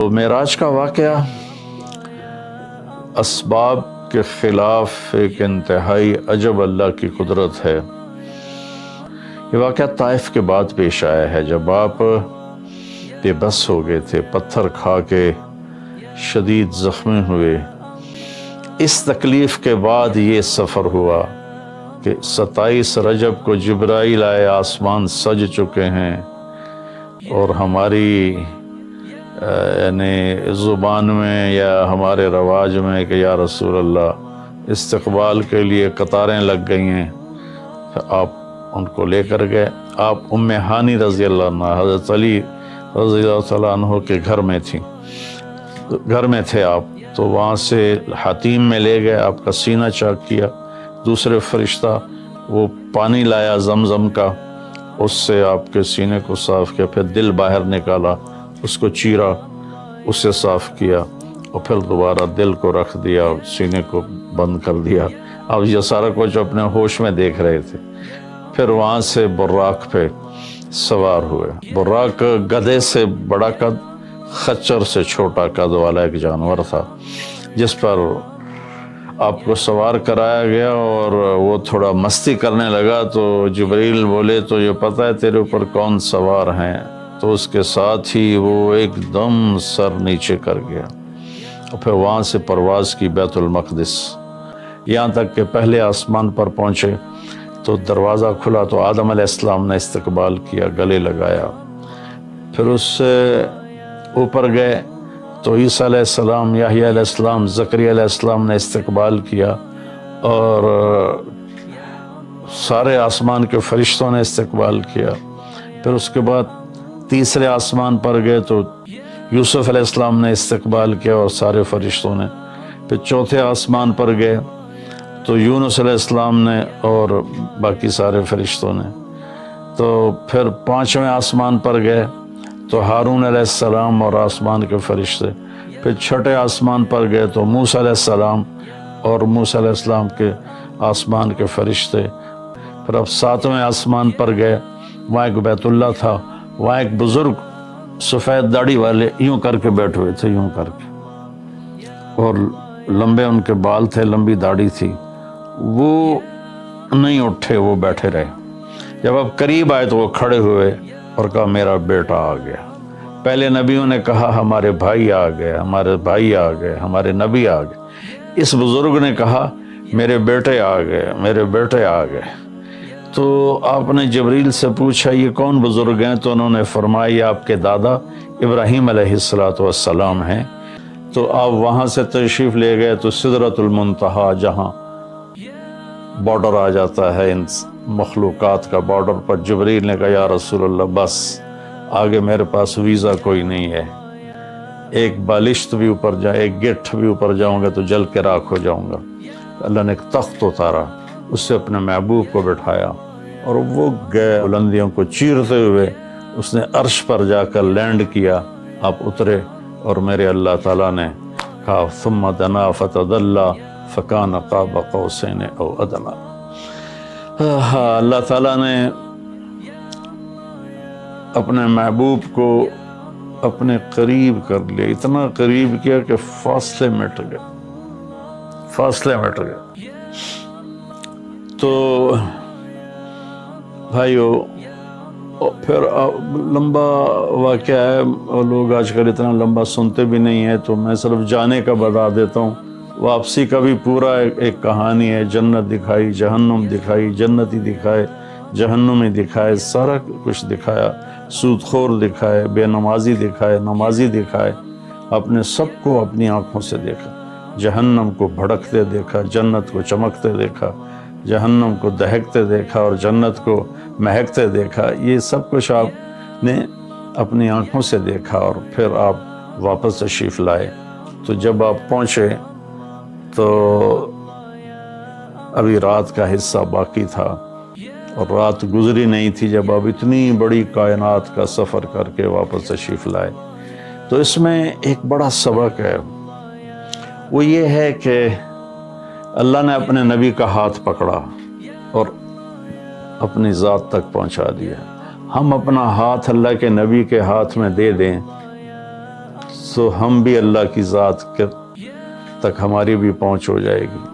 تو معراج کا واقعہ اسباب کے خلاف ایک انتہائی عجب اللہ کی قدرت ہے۔ یہ واقعہ طائف کے بعد پیش آیا ہے، جب آپ بے بس ہو گئے تھے، پتھر کھا کے شدید زخمی ہوئے۔ اس تکلیف کے بعد یہ سفر ہوا کہ 27 رجب کو جبرائیل آئے، آسمان سج چکے ہیں، اور ہماری یعنی زبان میں یا ہمارے رواج میں کہ یا رسول اللہ استقبال کے لیے قطاریں لگ گئی ہیں۔ آپ ان کو لے کر گئے۔ آپ ام ہانی رضی اللہ عنہ، حضرت علی رضی اللہ تعالیٰ عنہ کے گھر میں تھے آپ، تو وہاں سے حتیم میں لے گئے، آپ کا سینہ چاک کیا۔ دوسرے فرشتہ وہ پانی لایا زمزم کا، اس سے آپ کے سینے کو صاف کیا، پھر دل باہر نکالا، اس کو چیرا، اسے صاف کیا، اور پھر دوبارہ دل کو رکھ دیا، سینے کو بند کر دیا۔ اب یہ سارا کچھ اپنے ہوش میں دیکھ رہے تھے۔ پھر وہاں سے براق پہ سوار ہوئے۔ براق گدھے سے بڑا قد، خچر سے چھوٹا قد والا ایک جانور تھا، جس پر آپ کو سوار کرایا گیا، اور وہ تھوڑا مستی کرنے لگا تو جبریل بولے تو یہ پتہ ہے تیرے اوپر کون سوار ہیں؟ تو اس کے ساتھ ہی وہ ایک دم سر نیچے کر گیا، اور پھر وہاں سے پرواز کی بیت المقدس، یہاں تک کہ پہلے آسمان پر پہنچے تو دروازہ کھلا تو آدم علیہ السلام نے استقبال کیا، گلے لگایا۔ پھر اس سے اوپر گئے تو عیسیٰ علیہ السلام، یحییٰ علیہ السلام، زکریا علیہ السلام نے استقبال کیا، اور سارے آسمان کے فرشتوں نے استقبال کیا۔ پھر اس کے بعد تیسرے آسمان پر گئے تو یوسف علیہ السلام نے استقبال کیا، اور سارے فرشتوں نے۔ پھر چوتھے آسمان پر گئے تو یونس علیہ السلام نے اور باقی سارے فرشتوں نے۔ تو پھر پانچویں آسمان پر گئے تو ہارون علیہ السلام اور آسمان کے فرشتے۔ پھر چھٹے آسمان پر گئے تو موسیٰ علیہ السلام اور موسیٰ علیہ السلام کے آسمان کے فرشتے۔ پھر اب ساتویں آسمان پر گئے، وہاں ایک بیت اللہ تھا، وہاں ایک بزرگ سفید داڑھی والے یوں کر کے بیٹھے ہوئے تھے، یوں کر کے، اور لمبے ان کے بال تھے، لمبی داڑھی تھی۔ وہ نہیں اٹھے، وہ بیٹھے رہے۔ جب اب قریب آئے تو وہ کھڑے ہوئے اور کہا میرا بیٹا آ گیا۔ پہلے نبیوں نے کہا ہمارے بھائی آ گئے، ہمارے بھائی آ گئے، ہمارے نبی آ گئے۔ اس بزرگ نے کہا میرے بیٹے آ گئے، میرے بیٹے آ گئے۔ تو آپ نے جبریل سے پوچھا یہ کون بزرگ ہیں؟ تو انہوں نے فرمایا یہ آپ کے دادا ابراہیم علیہ السلام ہیں۔ تو آپ وہاں سے تشریف لے گئے تو سدرۃ المنتہا، جہاں بارڈر آ جاتا ہے ان مخلوقات کا، بارڈر پر جبریل نے کہا یا رسول اللہ بس آگے میرے پاس ویزا کوئی نہیں ہے، ایک بالشت بھی اوپر جائے، ایک گٹھ بھی اوپر جاؤں گا تو جل کے راکھ ہو جاؤں گا۔ اللہ نے ایک تخت اتارا، اس سے اپنے محبوب کو بٹھایا، اور وہ گئے بلندیوں کو چیرتے ہوئے، اس نے عرش پر جا کر لینڈ کیا۔ آپ اترے اور میرے اللہ تعالیٰ نے کہا ثم دنا فتدلی فکان قاب قوسین او ادنی۔ اللہ تعالیٰ نے اپنے محبوب کو اپنے قریب کر لیا، اتنا قریب کیا کہ فاصلے مٹ گئے، فاصلے مٹ گئے۔ تو بھائیو پھر لمبا واقعہ ہے، اور لوگ آج کل اتنا لمبا سنتے بھی نہیں ہیں، تو میں صرف جانے کا بتا دیتا ہوں۔ واپسی کا بھی پورا ایک کہانی ہے، جنت دکھائی، جہنم دکھائی، جنتی دکھائے، جہنمی دکھائے، سارا کچھ دکھایا، سود خور دکھائے، بے نمازی دکھائے، نمازی دکھائے، اپنے سب کو اپنی آنکھوں سے دیکھا۔ جہنم کو بھڑکتے دیکھا، جنت کو چمکتے دیکھا، جہنم کو دہکتے دیکھا اور جنت کو مہکتے دیکھا۔ یہ سب کچھ آپ نے اپنی آنکھوں سے دیکھا، اور پھر آپ واپس تشریف لائے۔ تو جب آپ پہنچے تو ابھی رات کا حصہ باقی تھا، اور رات گزری نہیں تھی جب آپ اتنی بڑی کائنات کا سفر کر کے واپس تشریف لائے۔ تو اس میں ایک بڑا سبق ہے، وہ یہ ہے کہ اللہ نے اپنے نبی کا ہاتھ پکڑا اور اپنی ذات تک پہنچا دیا۔ ہم اپنا ہاتھ اللہ کے نبی کے ہاتھ میں دے دیں، تو ہم بھی اللہ کی ذات تک ہماری بھی پہنچ ہو جائے گی.